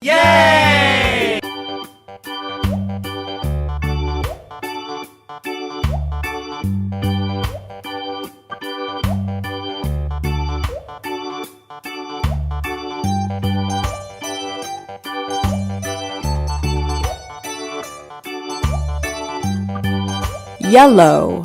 Yay! Yellow.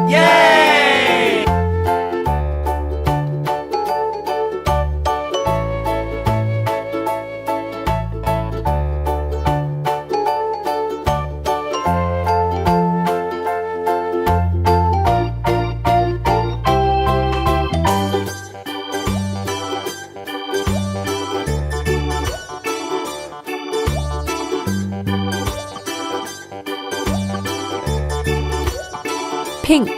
Yay! Pink.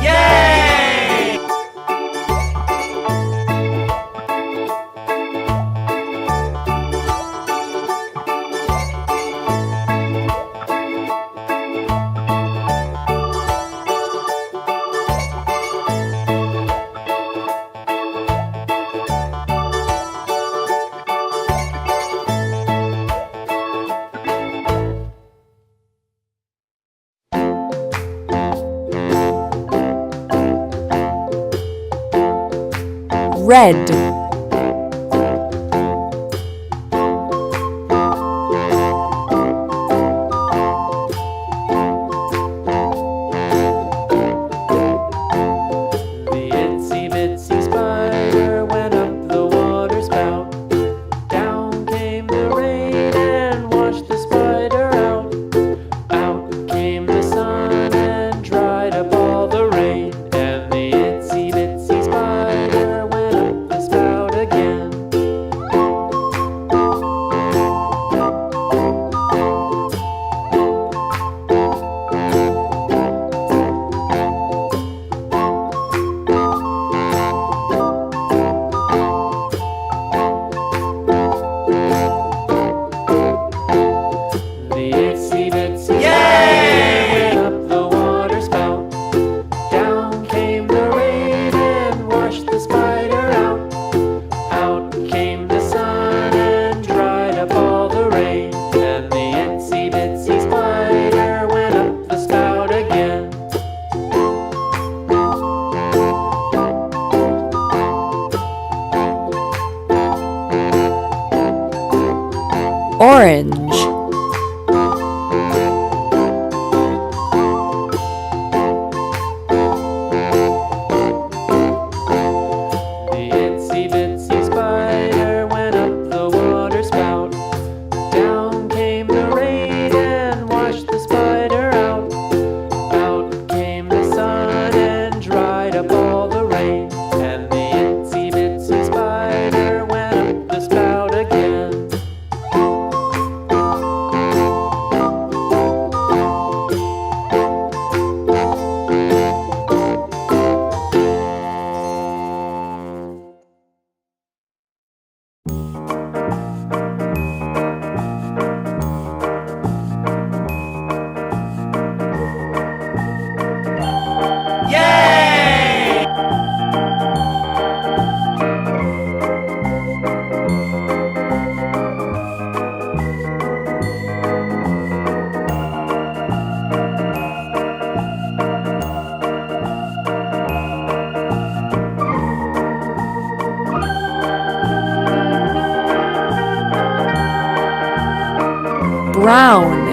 Yay! Red. The itsy bitsy spider went up the water spout. Down came the rain and washed the spider out. Out came the sun and dried up all the rain. And the itsy bitsy spider went up the spout again. The itsy bitsy spider went up the water spout. Down came the rain and washed the spider out. Out came the sun and dried up all the rain. And the itsy bitsy spider went up the spout again. Orange. The itsy bitsy spider went up the water spout. Down came the rain and washed the spider out. Out came the sun and dried up all the rain. And the itsy bitsy spider went up the spout again. Brown.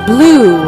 Blue.